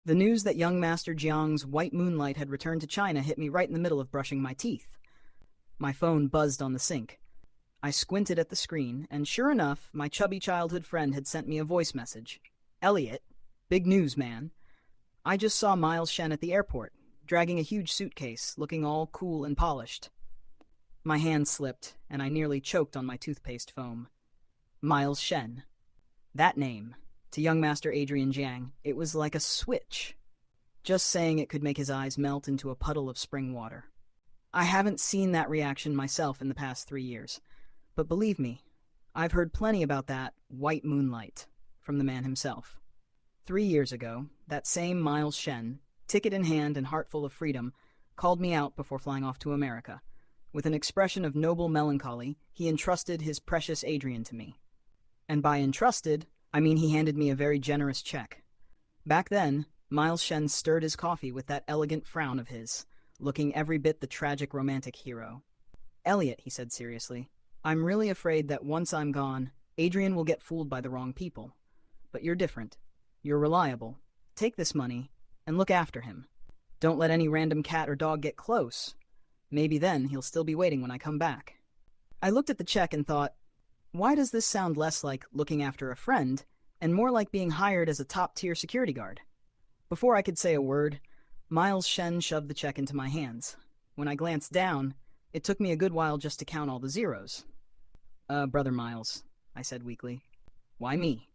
The news that young Master Jiang's white moonlight had returned to China hit me right in the middle of brushing my teeth. My phone buzzed on the sink. I squinted at the screen, and sure enough, my chubby childhood friend had sent me a voice message. Elliot, big news, man. I just saw Miles Shen at the airport, dragging a huge suitcase, looking all cool and polished. My hand slipped, and I nearly choked on my toothpaste foam. Miles Shen. That name. To young Master Adrian Jiang, it was like a switch. Just saying it could make his eyes melt into a puddle of spring water. I haven't seen that reaction myself in the past 3 years, but believe me, I've heard plenty about that white moonlight from the man himself. 3 years ago, that same Miles Shen, ticket in hand and heart full of freedom, called me out before flying off to America. With an expression of noble melancholy, he entrusted his precious Adrian to me. And by entrusted, I mean he handed me a very generous check. Back then, Miles Shen stirred his coffee with that elegant frown of his, looking every bit the tragic romantic hero. Elliot, he said seriously, I'm really afraid that once I'm gone, Adrian will get fooled by the wrong people. But you're different. You're reliable. Take this money and look after him. Don't let any random cat or dog get close. Maybe then he'll still be waiting when I come back. I looked at the check and thought, why does this sound less like looking after a friend and more like being hired as a top-tier security guard? Before I could say a word, Miles Shen shoved the check into my hands. When I glanced down, it took me a good while just to count all the zeros. Brother Miles, I said weakly. Why me?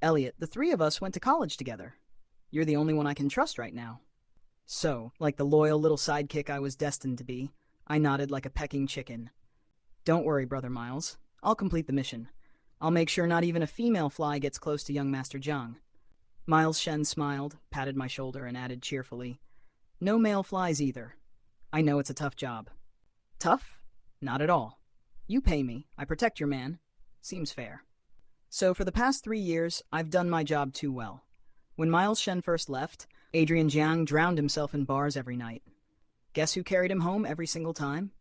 Elliot, the three of us went to college together. You're the only one I can trust right now. So, like the loyal little sidekick I was destined to be, I nodded like a pecking chicken. Don't worry, Brother Miles. I'll complete the mission. I'll make sure not even a female fly gets close to young Master Jiang. Miles Shen smiled, patted my shoulder, and added cheerfully, no male flies either. I know it's a tough job. Tough? Not at all. You pay me. I protect your man. Seems fair. So for the past 3 years, I've done my job too well. When Miles Shen first left, Adrian Jiang drowned himself in bars every night. Guess who carried him home every single time?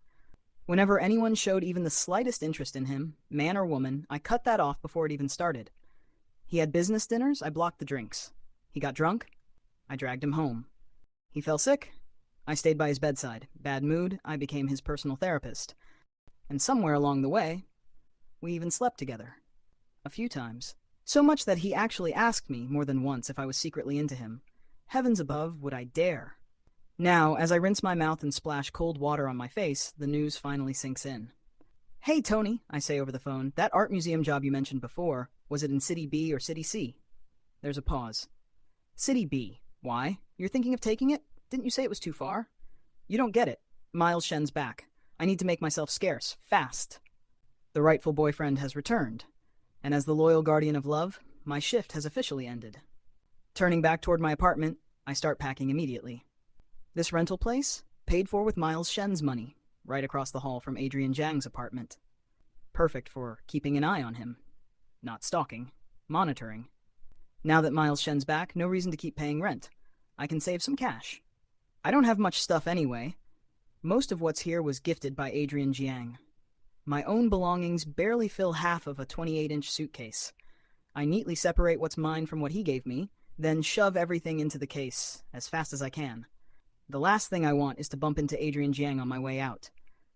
Whenever anyone showed even the slightest interest in him, man or woman, I cut that off before it even started. He had business dinners, I blocked the drinks. He got drunk, I dragged him home. He fell sick, I stayed by his bedside. Bad mood, I became his personal therapist. And somewhere along the way, we even slept together. A few times. So much that he actually asked me more than once if I was secretly into him. Heavens above, would I dare? Now, as I rinse my mouth and splash cold water on my face, the news finally sinks in. Hey, Tony, I say over the phone, that art museum job you mentioned before, was it in City B or City C? There's a pause. City B. Why? You're thinking of taking it? Didn't you say it was too far? You don't get it. Miles Shen's back. I need to make myself scarce, fast. The rightful boyfriend has returned, and as the loyal guardian of love, my shift has officially ended. Turning back toward my apartment, I start packing immediately. This rental place, paid for with Miles Shen's money, right across the hall from Adrian Jiang's apartment. Perfect for keeping an eye on him. Not stalking, monitoring. Now that Miles Shen's back, no reason to keep paying rent. I can save some cash. I don't have much stuff anyway. Most of what's here was gifted by Adrian Jiang. My own belongings barely fill half of a 28-inch suitcase. I neatly separate what's mine from what he gave me, then shove everything into the case as fast as I can. The last thing I want is to bump into Adrian Jiang on my way out.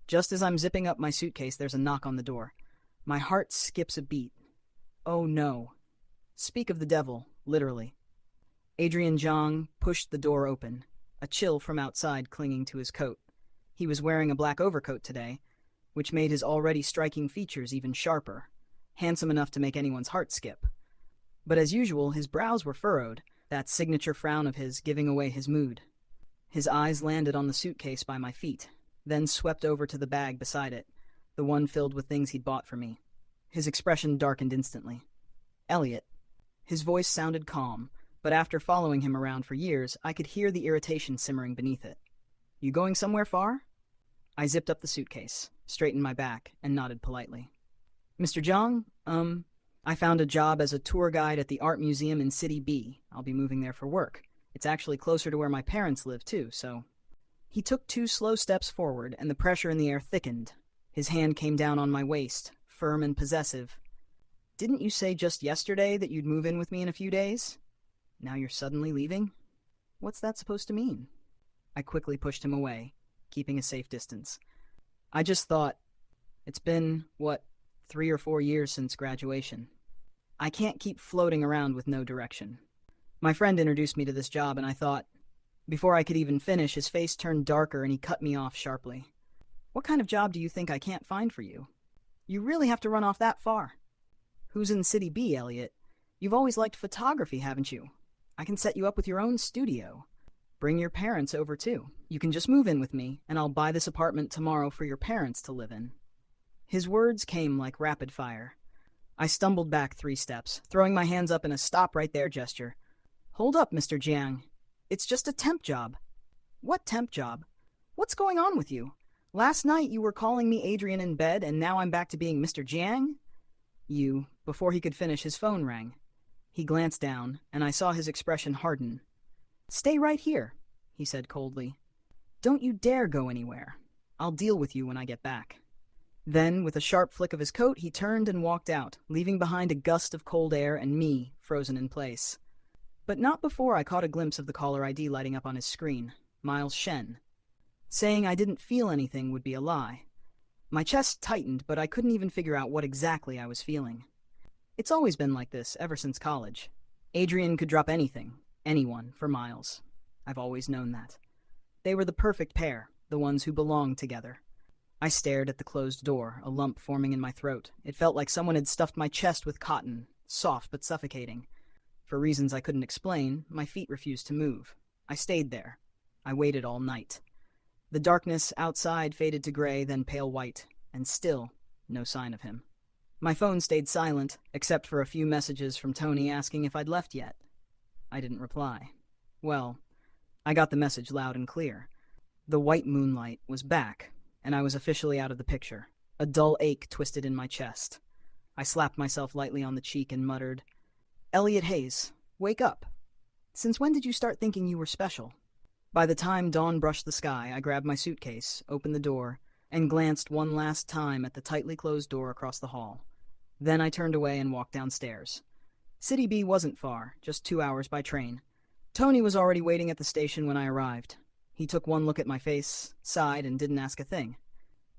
Just as I'm zipping up my suitcase, there's a knock on the door. My heart skips a beat. Oh no. Speak of the devil, literally. Adrian Jiang pushed the door open, a chill from outside clinging to his coat. He was wearing a black overcoat today, which made his already striking features even sharper, handsome enough to make anyone's heart skip. But as usual, his brows were furrowed, that signature frown of his giving away his mood. His eyes landed on the suitcase by my feet, then swept over to the bag beside it, the one filled with things he'd bought for me. His expression darkened instantly. Elliot. His voice sounded calm, but after following him around for years, I could hear the irritation simmering beneath it. You going somewhere far? I zipped up the suitcase, straightened my back, and nodded politely. Mr. Jiang, I found a job as a tour guide at the art museum in City B. I'll be moving there for work. It's actually closer to where my parents live, too, so... He took 2 slow steps forward, and the pressure in the air thickened. His hand came down on my waist, firm and possessive. Didn't you say just yesterday that you'd move in with me in a few days? Now you're suddenly leaving? What's that supposed to mean? I quickly pushed him away, keeping a safe distance. I just thought, it's been, 3 or 4 years since graduation. I can't keep floating around with no direction. My friend introduced me to this job, and I thought, before I could even finish, his face turned darker and he cut me off sharply. What kind of job do you think I can't find for you? You really have to run off that far. Who's in City B, Elliot? You've always liked photography, haven't you? I can set you up with your own studio. Bring your parents over, too. You can just move in with me, and I'll buy this apartment tomorrow for your parents to live in. His words came like rapid fire. I stumbled back 3 steps, throwing my hands up in a stop right there gesture. Hold up, Mr. Jiang. It's just a temp job. What temp job? What's going on with you? Last night you were calling me Adrian in bed, and now I'm back to being Mr. Jiang? Before he could finish, his phone rang. He glanced down, and I saw his expression harden. Stay right here, he said coldly. Don't you dare go anywhere. I'll deal with you when I get back. Then, with a sharp flick of his coat, he turned and walked out, leaving behind a gust of cold air and me frozen in place. But not before I caught a glimpse of the caller ID lighting up on his screen, Miles Shen. Saying I didn't feel anything would be a lie. My chest tightened, but I couldn't even figure out what exactly I was feeling. It's always been like this, ever since college. Adrian could drop anything, anyone, for Miles. I've always known that. They were the perfect pair, the ones who belonged together. I stared at the closed door, a lump forming in my throat. It felt like someone had stuffed my chest with cotton, soft but suffocating. For reasons I couldn't explain, my feet refused to move. I stayed there. I waited all night. The darkness outside faded to gray, then pale white, and still no sign of him. My phone stayed silent, except for a few messages from Tony asking if I'd left yet. I didn't reply. Well, I got the message loud and clear. The white moonlight was back, and I was officially out of the picture. A dull ache twisted in my chest. I slapped myself lightly on the cheek and muttered, Elliot Hayes, wake up. Since when did you start thinking you were special? By the time dawn brushed the sky, I grabbed my suitcase, opened the door, and glanced one last time at the tightly closed door across the hall. Then I turned away and walked downstairs. City B wasn't far, just 2 hours by train. Tony was already waiting at the station when I arrived. He took one look at my face, sighed, and didn't ask a thing.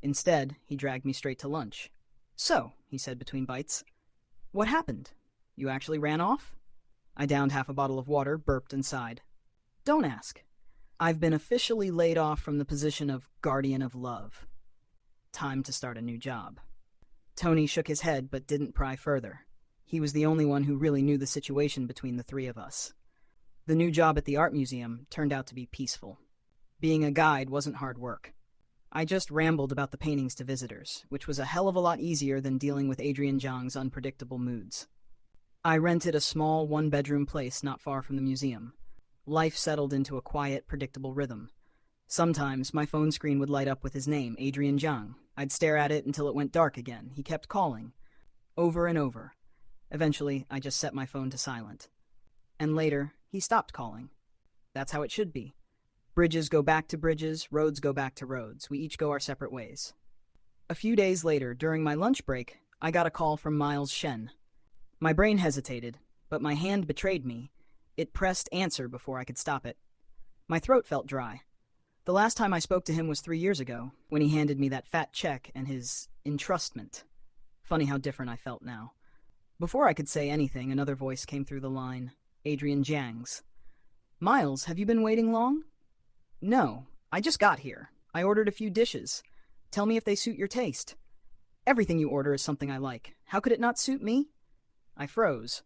Instead, he dragged me straight to lunch. So, he said between bites, what happened? You actually ran off? I downed half a bottle of water, burped, and sighed. Don't ask. I've been officially laid off from the position of guardian of love. Time to start a new job. Tony shook his head but didn't pry further. He was the only one who really knew the situation between the 3 of us. The new job at the art museum turned out to be peaceful. Being a guide wasn't hard work. I just rambled about the paintings to visitors, which was a hell of a lot easier than dealing with Adrian Jiang's unpredictable moods. I rented a small 1-bedroom place not far from the museum. Life settled into a quiet, predictable rhythm. Sometimes my phone screen would light up with his name, Adrian Jiang. I'd stare at it until it went dark again. He kept calling. Over and over. Eventually, I just set my phone to silent. And later, he stopped calling. That's how it should be. Bridges go back to bridges, roads go back to roads. We each go our separate ways. A few days later, during my lunch break, I got a call from Miles Shen. My brain hesitated, but my hand betrayed me. It pressed answer before I could stop it. My throat felt dry. The last time I spoke to him was 3 years ago, when he handed me that fat check and his entrustment. Funny how different I felt now. Before I could say anything, another voice came through the line, Adrian Jiang's. Miles, have you been waiting long? No, I just got here. I ordered a few dishes. Tell me if they suit your taste. Everything you order is something I like. How could it not suit me? I froze.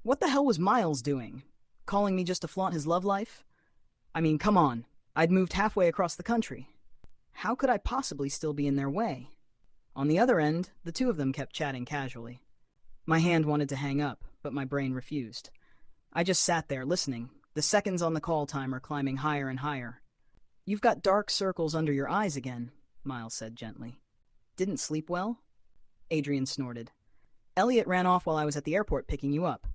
What the hell was Miles doing? Calling me just to flaunt his love life? I mean, come on. I'd moved halfway across the country. How could I possibly still be in their way? On the other end, the 2 of them kept chatting casually. My hand wanted to hang up, but my brain refused. I just sat there listening, the seconds on the call timer climbing higher and higher. You've got dark circles under your eyes again, Miles said gently. Didn't sleep well? Adrian snorted. Elliot ran off while I was at the airport picking you up.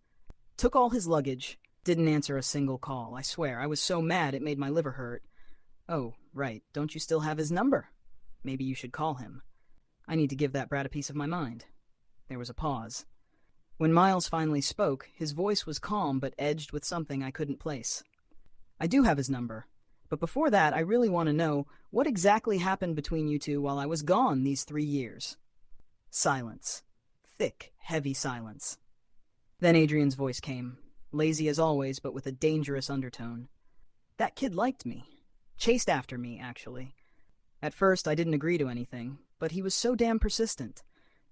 Took all his luggage. Didn't answer a single call. I swear, I was so mad it made my liver hurt. Oh, right. Don't you still have his number? Maybe you should call him. I need to give that brat a piece of my mind. There was a pause. When Miles finally spoke, his voice was calm but edged with something I couldn't place. I do have his number. But before that, I really want to know what exactly happened between you two while I was gone these 3 years. Silence. Thick, heavy silence. Then Adrian's voice came, lazy as always, but with a dangerous undertone. That kid liked me. Chased after me, actually. At first, I didn't agree to anything, but he was so damn persistent.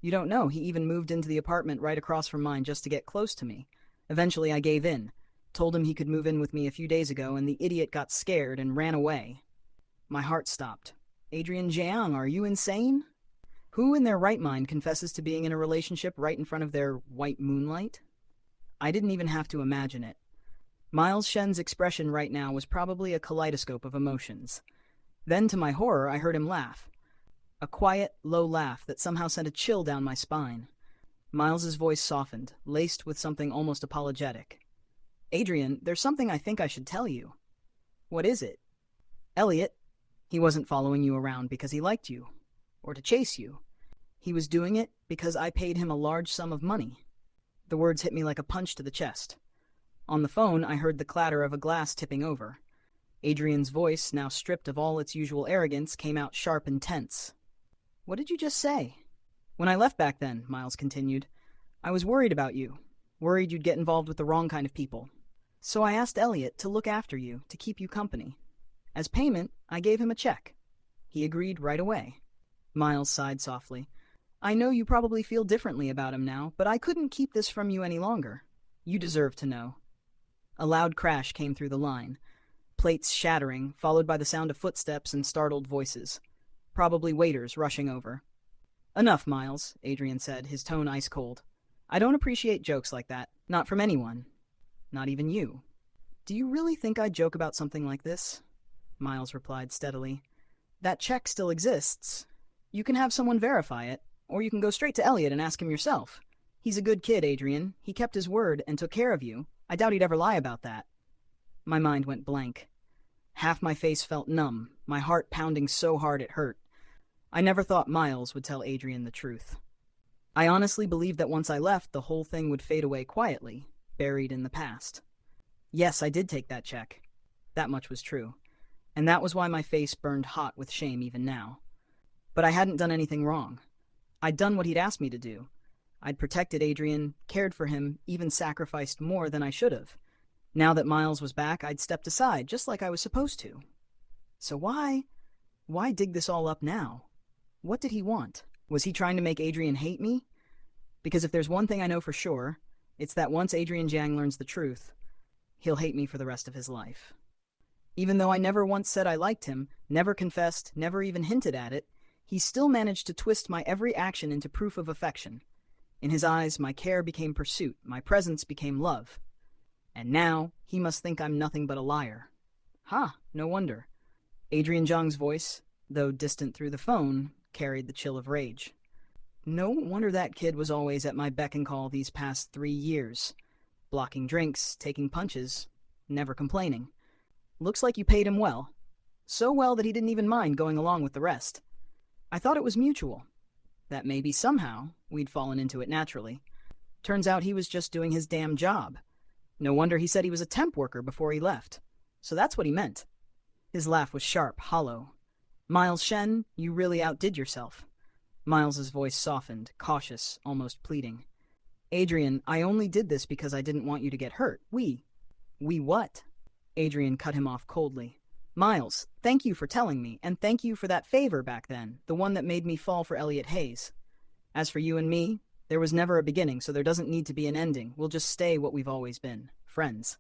You don't know, he even moved into the apartment right across from mine just to get close to me. Eventually, I gave in. Told him he could move in with me a few days ago, and the idiot got scared and ran away. My heart stopped. Adrian Jiang, are you insane? Who in their right mind confesses to being in a relationship right in front of their white moonlight? I didn't even have to imagine it. Miles Shen's expression right now was probably a kaleidoscope of emotions. Then, to my horror, I heard him laugh. A quiet, low laugh that somehow sent a chill down my spine. Miles's voice softened, laced with something almost apologetic. Adrian, there's something I think I should tell you. What is it? Elliot, he wasn't following you around because he liked you, or to chase you. He was doing it because I paid him a large sum of money. The words hit me like a punch to the chest. On the phone, I heard the clatter of a glass tipping over. Adrian's voice, now stripped of all its usual arrogance, came out sharp and tense. What did you just say? When I left back then, Miles continued, I was worried about you, worried you'd get involved with the wrong kind of people. So I asked Elliot to look after you, to keep you company. As payment, I gave him a check. He agreed right away. Miles sighed softly. I know you probably feel differently about him now, but I couldn't keep this from you any longer. You deserve to know. A loud crash came through the line. Plates shattering, followed by the sound of footsteps and startled voices. Probably waiters rushing over. Enough, Miles, Adrian said, his tone ice cold. I don't appreciate jokes like that. Not from anyone. Not even you. Do you really think I'd joke about something like this? Miles replied steadily. That check still exists. You can have someone verify it, or you can go straight to Elliot and ask him yourself. He's a good kid, Adrian. He kept his word and took care of you. I doubt he'd ever lie about that. My mind went blank. Half my face felt numb, my heart pounding so hard it hurt. I never thought Miles would tell Adrian the truth. I honestly believed that once I left, the whole thing would fade away quietly, buried in the past. Yes, I did take that check. That much was true. And that was why my face burned hot with shame even now. But I hadn't done anything wrong. I'd done what he'd asked me to do. I'd protected Adrian, cared for him, even sacrificed more than I should have. Now that Miles was back, I'd stepped aside, just like I was supposed to. So why dig this all up now? What did he want? Was he trying to make Adrian hate me? Because if there's one thing I know for sure, it's that once Adrian Jiang learns the truth, he'll hate me for the rest of his life. Even though I never once said I liked him, never confessed, never even hinted at it, he still managed to twist my every action into proof of affection. In his eyes, my care became pursuit, my presence became love. And now, he must think I'm nothing but a liar. No wonder. Adrian Jiang's voice, though distant through the phone, carried the chill of rage. No wonder that kid was always at my beck and call these past 3 years. Blocking drinks, taking punches, never complaining. Looks like you paid him well. So well that he didn't even mind going along with the rest. I thought it was mutual. That maybe somehow we'd fallen into it naturally. Turns out he was just doing his damn job. No wonder he said he was a temp worker before he left. So that's what he meant. His laugh was sharp, hollow. Miles Shen, you really outdid yourself. Miles's voice softened, cautious, almost pleading. Adrian, I only did this because I didn't want you to get hurt. We what? Adrian cut him off coldly. Miles, thank you for telling me, and thank you for that favor back then, the one that made me fall for Elliot Hayes. As for you and me, there was never a beginning, so there doesn't need to be an ending. We'll just stay what we've always been, friends.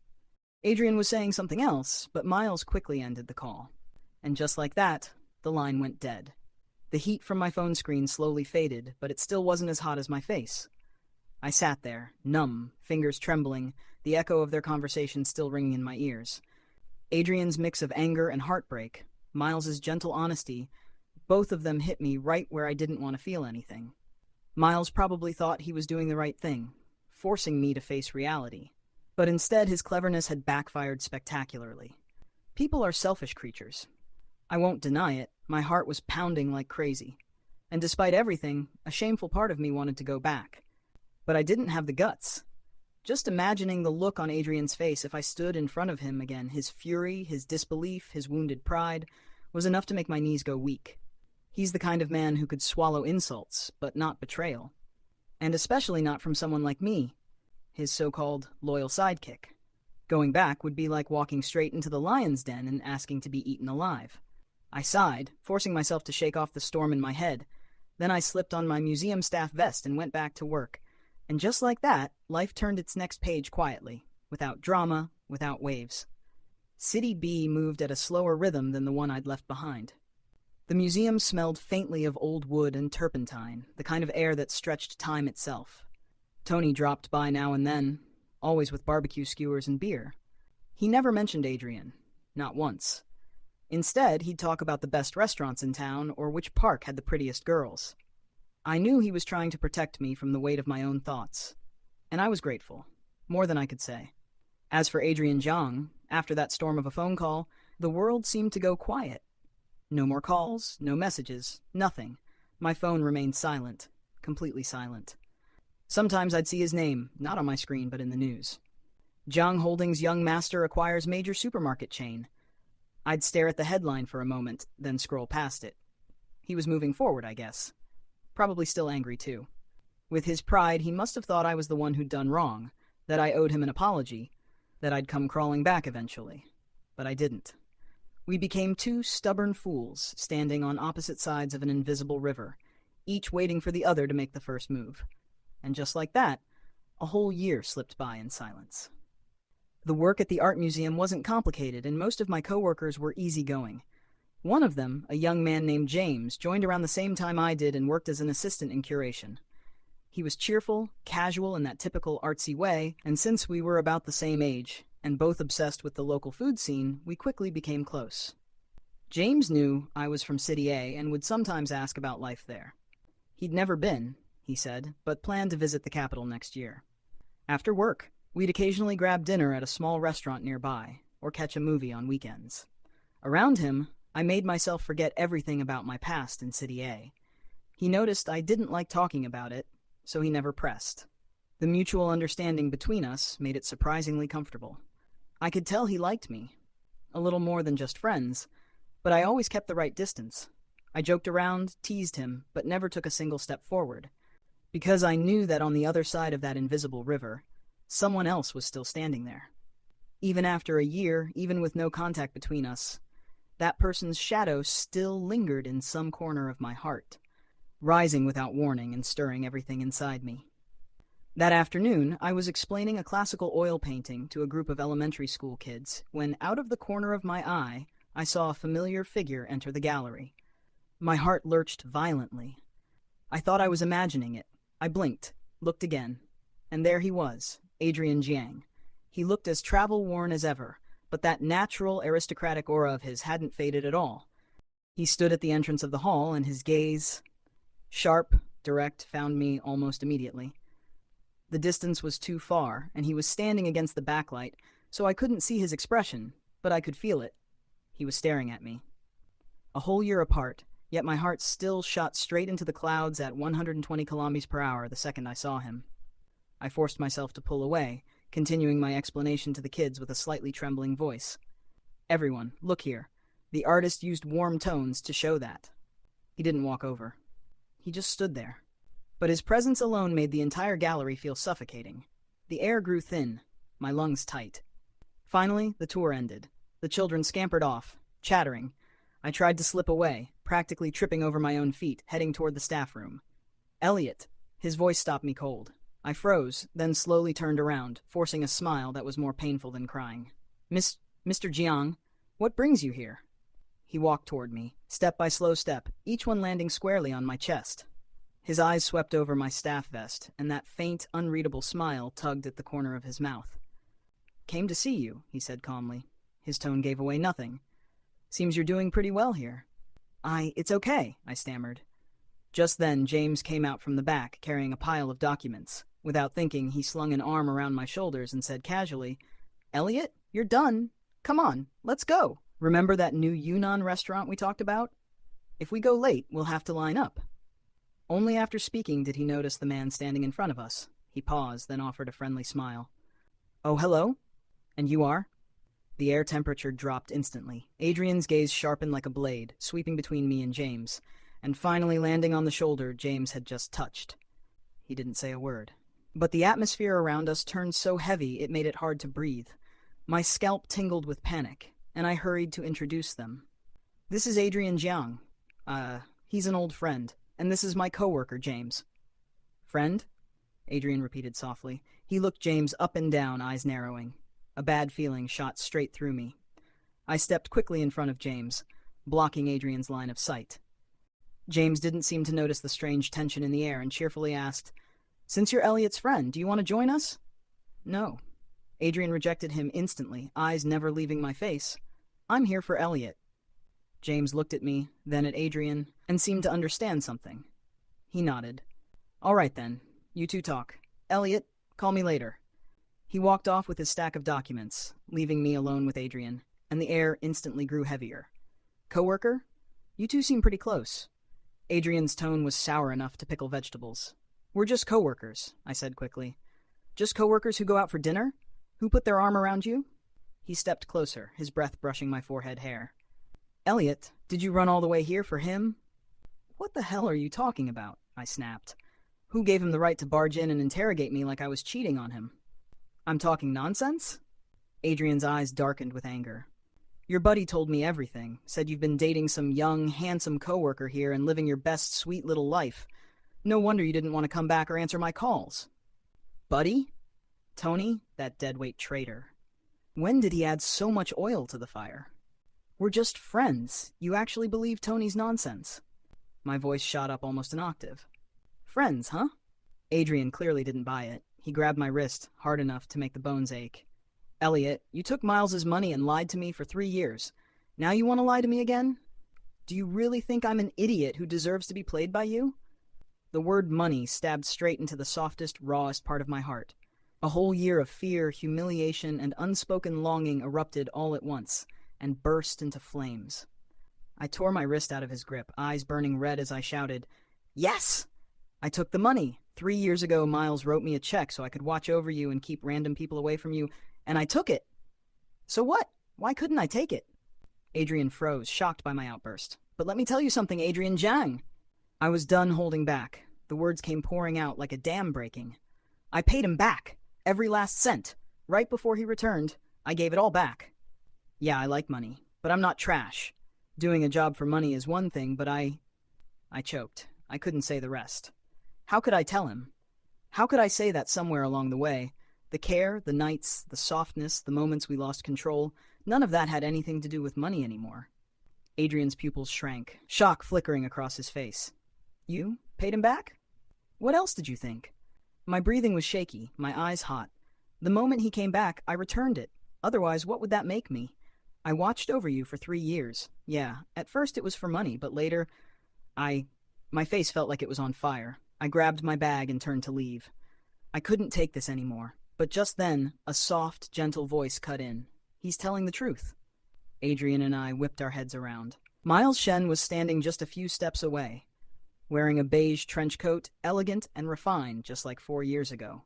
Adrian was saying something else, but Miles quickly ended the call. And just like that, the line went dead. The heat from my phone screen slowly faded, but it still wasn't as hot as my face. I sat there, numb, fingers trembling, the echo of their conversation still ringing in my ears. Adrian's mix of anger and heartbreak, Miles's gentle honesty, both of them hit me right where I didn't want to feel anything. Miles probably thought he was doing the right thing, forcing me to face reality. But instead, his cleverness had backfired spectacularly. People are selfish creatures. I won't deny it, my heart was pounding like crazy. And despite everything, a shameful part of me wanted to go back. But I didn't have the guts. Just imagining the look on Adrian's face if I stood in front of him again, his fury, his disbelief, his wounded pride, was enough to make my knees go weak. He's the kind of man who could swallow insults, but not betrayal. And especially not from someone like me, his so-called loyal sidekick. Going back would be like walking straight into the lion's den and asking to be eaten alive. I sighed, forcing myself to shake off the storm in my head. Then I slipped on my museum staff vest and went back to work. And just like that, life turned its next page quietly, without drama, without waves. City B moved at a slower rhythm than the one I'd left behind. The museum smelled faintly of old wood and turpentine, the kind of air that stretched time itself. Tony dropped by now and then, always with barbecue skewers and beer. He never mentioned Adrian, not once. Instead, he'd talk about the best restaurants in town or which park had the prettiest girls. I knew he was trying to protect me from the weight of my own thoughts, and I was grateful, more than I could say. As for Adrian Zhang, after that storm of a phone call, the world seemed to go quiet. No more calls, no messages, nothing. My phone remained silent, completely silent. Sometimes I'd see his name, not on my screen but in the news. Zhang Holdings' young master acquires major supermarket chain. I'd stare at the headline for a moment, then scroll past it. He was moving forward, I guess. Probably still angry, too. With his pride, he must have thought I was the one who'd done wrong, that I owed him an apology, that I'd come crawling back eventually. But I didn't. We became two stubborn fools, standing on opposite sides of an invisible river, each waiting for the other to make the first move. And just like that, a whole year slipped by in silence. The work at the art museum wasn't complicated, and most of my coworkers were easygoing. One of them, a young man named James, joined around the same time I did and worked as an assistant in curation. He was cheerful, casual in that typical artsy way, and since we were about the same age, and both obsessed with the local food scene, we quickly became close. James knew I was from City A and would sometimes ask about life there. He'd never been, he said, but planned to visit the capital next year. After work, we'd occasionally grab dinner at a small restaurant nearby, or catch a movie on weekends. Around him, I made myself forget everything about my past in City A. He noticed I didn't like talking about it, so he never pressed. The mutual understanding between us made it surprisingly comfortable. I could tell he liked me, a little more than just friends, but I always kept the right distance. I joked around, teased him, but never took a single step forward, because I knew that on the other side of that invisible river, someone else was still standing there. Even after a year, even with no contact between us, that person's shadow still lingered in some corner of my heart, rising without warning and stirring everything inside me. That afternoon, I was explaining a classical oil painting to a group of elementary school kids when, out of the corner of my eye, I saw a familiar figure enter the gallery. My heart lurched violently. I thought I was imagining it. I blinked, looked again, and there he was, Adrian Zhang. He looked as travel-worn as ever, but that natural aristocratic aura of his hadn't faded at all. He stood at the entrance of the hall, and his gaze, sharp, direct, found me almost immediately. The distance was too far, and he was standing against the backlight, so I couldn't see his expression, but I could feel it. He was staring at me. A whole year apart, yet my heart still shot straight into the clouds at 120 kilometers per hour the second I saw him. I forced myself to pull away, continuing my explanation to the kids with a slightly trembling voice. Everyone, look here. The artist used warm tones to show that. He didn't walk over. He just stood there. But his presence alone made the entire gallery feel suffocating. The air grew thin, my lungs tight. Finally, the tour ended. The children scampered off, chattering. I tried to slip away, practically tripping over my own feet, heading toward the staff room. Elliot! His voice stopped me cold. I froze, then slowly turned around, forcing a smile that was more painful than crying. Mr. Jiang, what brings you here? He walked toward me, step by slow step, each one landing squarely on my chest. His eyes swept over my staff vest, and that faint, unreadable smile tugged at the corner of his mouth. Came to see you, he said calmly. His tone gave away nothing. Seems you're doing pretty well here. It's okay, I stammered. Just then, James came out from the back, carrying a pile of documents. Without thinking, he slung an arm around my shoulders and said casually, Elliot, you're done. Come on, let's go. Remember that new Yunnan restaurant we talked about? If we go late, we'll have to line up. Only after speaking did he notice the man standing in front of us. He paused, then offered a friendly smile. Oh, hello? And you are? The air temperature dropped instantly. Adrian's gaze sharpened like a blade, sweeping between me and James, and finally landing on the shoulder James had just touched. He didn't say a word. But the atmosphere around us turned so heavy it made it hard to breathe. My scalp tingled with panic, and I hurried to introduce them. This is Adrian Jiang. He's an old friend, and this is my coworker, James. Friend? Adrian repeated softly. He looked James up and down, eyes narrowing. A bad feeling shot straight through me. I stepped quickly in front of James, blocking Adrian's line of sight. James didn't seem to notice the strange tension in the air and cheerfully asked, "Since you're Elliot's friend, do you want to join us?" "No." Adrian rejected him instantly, eyes never leaving my face. "I'm here for Elliot." James looked at me, then at Adrian, and seemed to understand something. He nodded. "All right then, you two talk. Elliot, call me later." He walked off with his stack of documents, leaving me alone with Adrian, and the air instantly grew heavier. "Coworker? You two seem pretty close." Adrian's tone was sour enough to pickle vegetables. "We're just coworkers," I said quickly. "Just coworkers who go out for dinner? Who put their arm around you?" He stepped closer, his breath brushing my forehead hair. "Elliot, did you run all the way here for him?" "What the hell are you talking about?" I snapped. "Who gave him the right to barge in and interrogate me like I was cheating on him?" "I'm talking nonsense?" Adrian's eyes darkened with anger. "Your buddy told me everything, said you've been dating some young, handsome coworker here and living your best sweet little life. No wonder you didn't want to come back or answer my calls." "Buddy? Tony, that deadweight traitor. When did he add so much oil to the fire?" "We're just friends. You actually believe Tony's nonsense?" My voice shot up almost an octave. "Friends, huh?" Adrian clearly didn't buy it. He grabbed my wrist, hard enough to make the bones ache. "Elliot, you took Miles's money and lied to me for 3 years. Now you want to lie to me again? Do you really think I'm an idiot who deserves to be played by you?" The word money stabbed straight into the softest, rawest part of my heart. A whole year of fear, humiliation, and unspoken longing erupted all at once, and burst into flames. I tore my wrist out of his grip, eyes burning red as I shouted, "Yes! I took the money. 3 years ago, Miles wrote me a check so I could watch over you and keep random people away from you, and I took it. So what? Why couldn't I take it?" Adrian froze, shocked by my outburst. "But let me tell you something, Adrian Jiang." I was done holding back. The words came pouring out like a dam breaking. "I paid him back. Every last cent. Right before he returned, I gave it all back. Yeah, I like money, but I'm not trash. Doing a job for money is one thing, but I choked. I couldn't say the rest. How could I tell him? How could I say that somewhere along the way? The care, the nights, the softness, the moments we lost control, none of that had anything to do with money anymore. Adrian's pupils shrank, shock flickering across his face. "You paid him back? What else did you think?" My breathing was shaky, my eyes hot. The moment he came back, I returned it. Otherwise, what would that make me? I watched over you for 3 years. Yeah, at first it was for money, but later, my face felt like it was on fire. I grabbed my bag and turned to leave. I couldn't take this anymore. But just then, a soft, gentle voice cut in. "He's telling the truth." Adrian and I whipped our heads around. Miles Shen was standing just a few steps away, wearing a beige trench coat, elegant and refined, just like 4 years ago,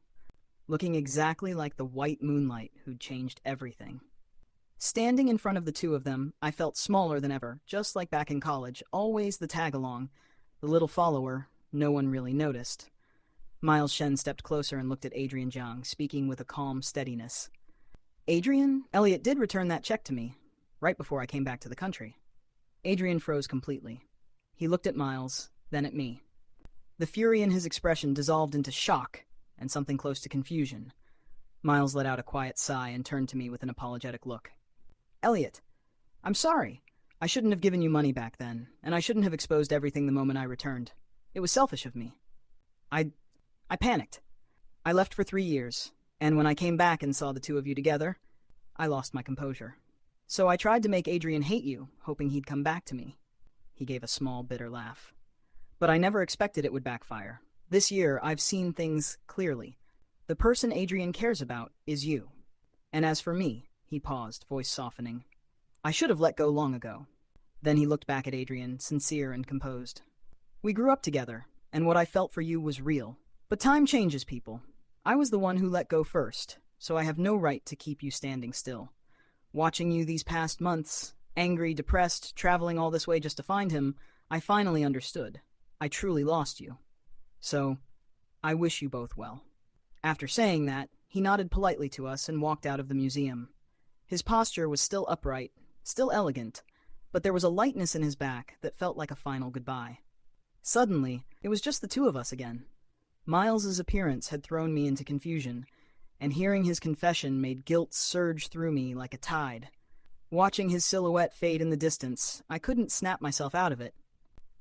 looking exactly like the white moonlight who'd changed everything. Standing in front of the two of them, I felt smaller than ever, just like back in college, always the tag-along, the little follower no one really noticed. Miles Shen stepped closer and looked at Adrian Jiang, speaking with a calm steadiness. "Adrian, Elliot did return that check to me, right before I came back to the country." Adrian froze completely. He looked at Miles, then at me. The fury in his expression dissolved into shock and something close to confusion. Miles let out a quiet sigh and turned to me with an apologetic look. "Elliot, I'm sorry. I shouldn't have given you money back then, and I shouldn't have exposed everything the moment I returned. It was selfish of me. I panicked. I left for 3 years, and when I came back and saw the two of you together, I lost my composure. So I tried to make Adrian hate you, hoping he'd come back to me." He gave a small, bitter laugh. "But I never expected it would backfire. This year, I've seen things clearly. The person Adrian cares about is you. And as for me," he paused, voice softening, "I should have let go long ago." Then he looked back at Adrian, sincere and composed. "We grew up together, and what I felt for you was real. But time changes people. I was the one who let go first, so I have no right to keep you standing still. Watching you these past months, angry, depressed, traveling all this way just to find him, I finally understood. I truly lost you. So, I wish you both well." After saying that, he nodded politely to us and walked out of the museum. His posture was still upright, still elegant, but there was a lightness in his back that felt like a final goodbye. Suddenly, it was just the two of us again. Miles's appearance had thrown me into confusion, and hearing his confession made guilt surge through me like a tide. Watching his silhouette fade in the distance, I couldn't snap myself out of it.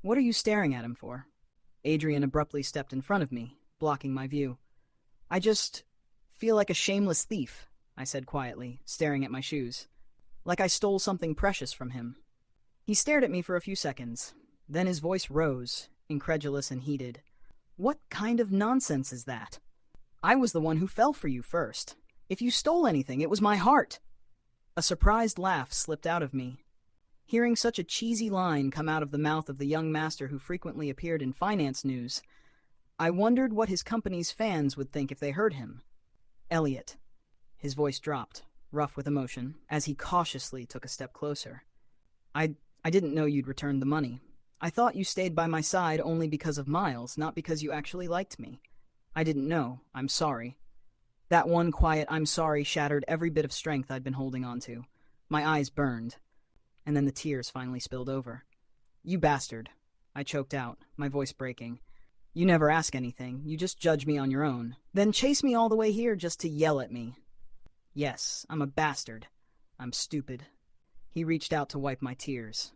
"What are you staring at him for?" Adrian abruptly stepped in front of me, blocking my view. "I just feel like a shameless thief," I said quietly, staring at my shoes. "Like I stole something precious from him." He stared at me for a few seconds. Then his voice rose, incredulous and heated. "What kind of nonsense is that? I was the one who fell for you first. If you stole anything, it was my heart." A surprised laugh slipped out of me. Hearing such a cheesy line come out of the mouth of the young master who frequently appeared in finance news, I wondered what his company's fans would think if they heard him. "Elliot." His voice dropped, rough with emotion, as he cautiously took a step closer. I didn't know you'd returned the money. I thought you stayed by my side only because of Miles, not because you actually liked me. I didn't know. I'm sorry." That one quiet "I'm sorry" shattered every bit of strength I'd been holding on to. My eyes burned, and then the tears finally spilled over. "You bastard," I choked out, my voice breaking. "You never ask anything. You just judge me on your own. Then chase me all the way here just to yell at me." "Yes, I'm a bastard. I'm stupid." He reached out to wipe my tears.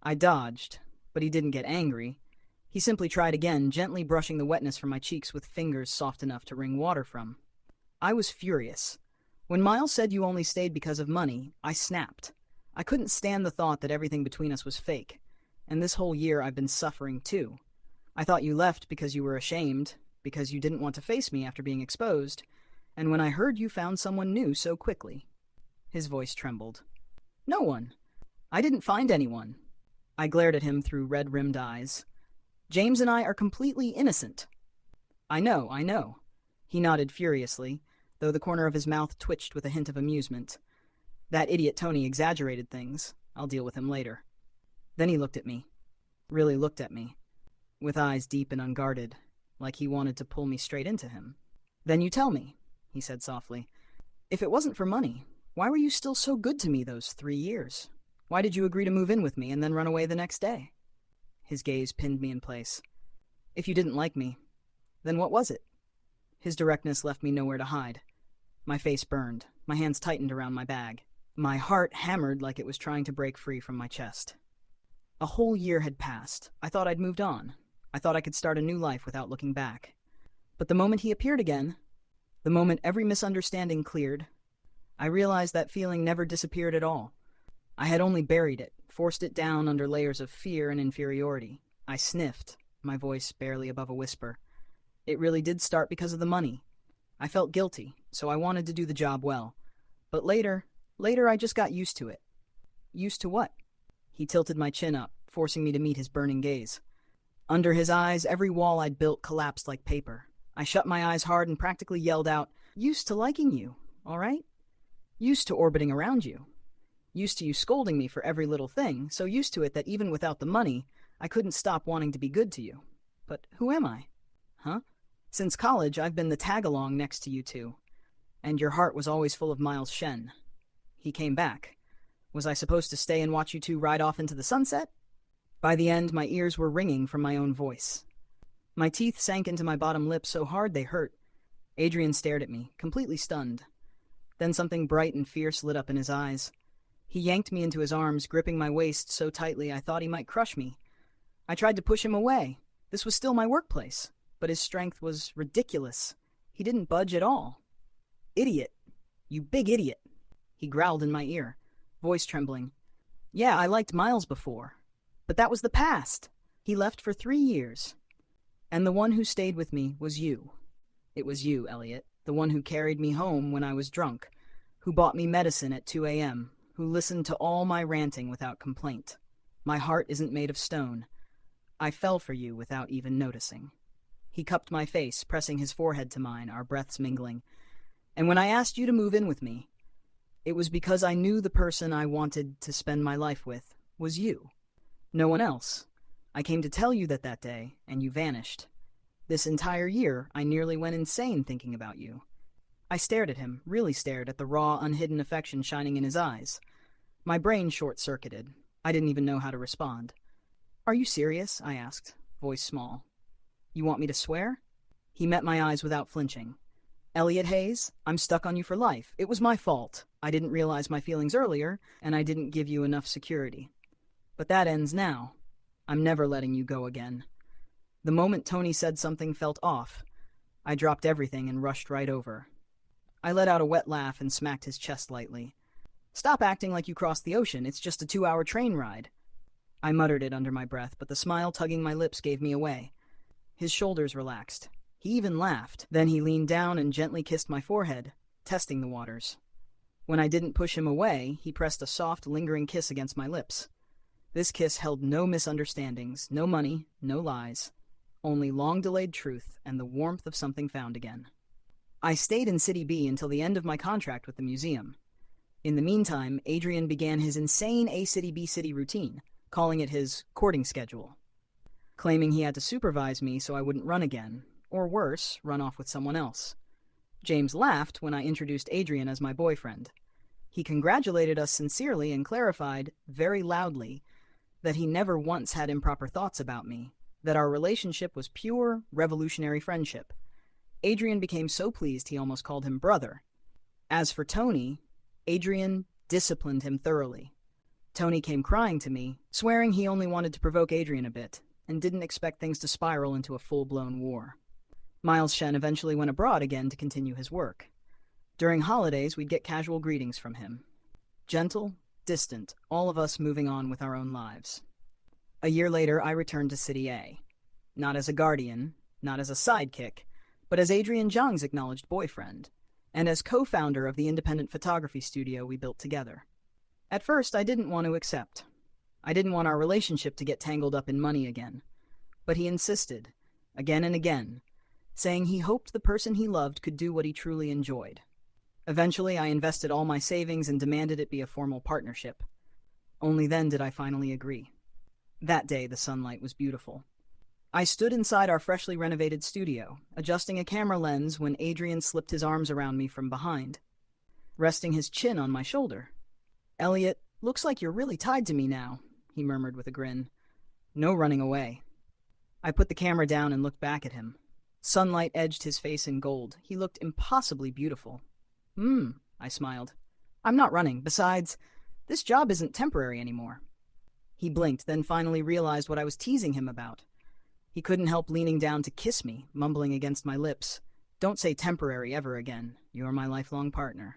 I dodged, but he didn't get angry. He simply tried again, gently brushing the wetness from my cheeks with fingers soft enough to wring water from. I was furious. When Miles said you only stayed because of money, I snapped. I couldn't stand the thought that everything between us was fake, and this whole year I've been suffering too. I thought you left because you were ashamed, because you didn't want to face me after being exposed, and when I heard you found someone new so quickly. His voice trembled. "No one. I didn't find anyone." I glared at him through red-rimmed eyes. "James and I are completely innocent." I know." He nodded furiously, though the corner of his mouth twitched with a hint of amusement. "That idiot Tony exaggerated things. I'll deal with him later." Then he looked at me. Really looked at me. With eyes deep and unguarded, like he wanted to pull me straight into him. "Then you tell me," he said softly. "If it wasn't for money, why were you still so good to me those 3 years? Why did you agree to move in with me and then run away the next day?" His gaze pinned me in place. "If you didn't like me, then what was it?" His directness left me nowhere to hide. My face burned. My hands tightened around my bag. My heart hammered like it was trying to break free from my chest. A whole year had passed. I thought I'd moved on. I thought I could start a new life without looking back. But the moment he appeared again, the moment every misunderstanding cleared, I realized that feeling never disappeared at all. I had only buried it, forced it down under layers of fear and inferiority. I sniffed, my voice barely above a whisper. It really did start because of the money. I felt guilty, so I wanted to do the job well. But later I just got used to it. Used to what? He tilted my chin up, forcing me to meet his burning gaze. Under his eyes, every wall I'd built collapsed like paper. I shut my eyes hard and practically yelled out, "Used to liking you, all right? Used to orbiting around you. Used to you scolding me for every little thing, so used to it that even without the money, I couldn't stop wanting to be good to you. But who am I? Huh? Since college, I've been the tag-along next to you two. And your heart was always full of Miles Shen. He came back. Was I supposed to stay and watch you two ride off into the sunset?" By the end, my ears were ringing from my own voice. My teeth sank into my bottom lip so hard they hurt. Adrian stared at me, completely stunned. Then something bright and fierce lit up in his eyes. He yanked me into his arms, gripping my waist so tightly I thought he might crush me. I tried to push him away. This was still my workplace, but his strength was ridiculous. He didn't budge at all. "Idiot. You big idiot." He growled in my ear, voice trembling. "Yeah, I liked Miles before. But that was the past. He left for 3 years. And the one who stayed with me was you. It was you, Elliot, the one who carried me home when I was drunk, who bought me medicine at 2 a.m., who listened to all my ranting without complaint. My heart isn't made of stone. I fell for you without even noticing." He cupped my face, pressing his forehead to mine, our breaths mingling. And when I asked you to move in with me, it was because I knew the person I wanted to spend my life with was you. No one else. I came to tell you that day, and you vanished. This entire year, I nearly went insane thinking about you. I stared at him, really stared at the raw, unhidden affection shining in his eyes. My brain short-circuited. I didn't even know how to respond. "Are you serious?" I asked, voice small. "You want me to swear?" He met my eyes without flinching. "Elliot Hayes, I'm stuck on you for life. It was my fault. I didn't realize my feelings earlier, and I didn't give you enough security. But that ends now. I'm never letting you go again." The moment Tony said something felt off, I dropped everything and rushed right over. I let out a wet laugh and smacked his chest lightly. "Stop acting like you crossed the ocean. It's just a 2-hour train ride." I muttered it under my breath, but the smile tugging my lips gave me away. His shoulders relaxed. He even laughed. Then he leaned down and gently kissed my forehead, testing the waters. When I didn't push him away, he pressed a soft, lingering kiss against my lips. This kiss held no misunderstandings, no money, no lies, only long-delayed truth and the warmth of something found again. I stayed in City B until the end of my contract with the museum. In the meantime, Adrian began his insane A City B City routine, calling it his courting schedule, claiming he had to supervise me so I wouldn't run again, or worse, run off with someone else. James laughed when I introduced Adrian as my boyfriend. He congratulated us sincerely and clarified, very loudly, that he never once had improper thoughts about me, that our relationship was pure, revolutionary friendship. Adrian became so pleased he almost called him brother. As for Tony, Adrian disciplined him thoroughly. Tony came crying to me, swearing he only wanted to provoke Adrian a bit, and didn't expect things to spiral into a full-blown war. Miles Shen eventually went abroad again to continue his work. During holidays, we'd get casual greetings from him. Gentle, distant, all of us moving on with our own lives. A year later, I returned to City A. Not as a guardian, not as a sidekick, but as Adrian Zhang's acknowledged boyfriend, and as co-founder of the independent photography studio we built together. At first, I didn't want to accept. I didn't want our relationship to get tangled up in money again. But he insisted, again and again, saying he hoped the person he loved could do what he truly enjoyed. Eventually, I invested all my savings and demanded it be a formal partnership. Only then did I finally agree. That day, the sunlight was beautiful. I stood inside our freshly renovated studio, adjusting a camera lens when Adrian slipped his arms around me from behind, resting his chin on my shoulder. "Elliot, looks like you're really tied to me now," he murmured with a grin. "No running away." I put the camera down and looked back at him. Sunlight edged his face in gold. He looked impossibly beautiful. I smiled. "I'm not running. Besides, this job isn't temporary anymore." He blinked, then finally realized what I was teasing him about. He couldn't help leaning down to kiss me, mumbling against my lips, "Don't say temporary ever again. You're my lifelong partner."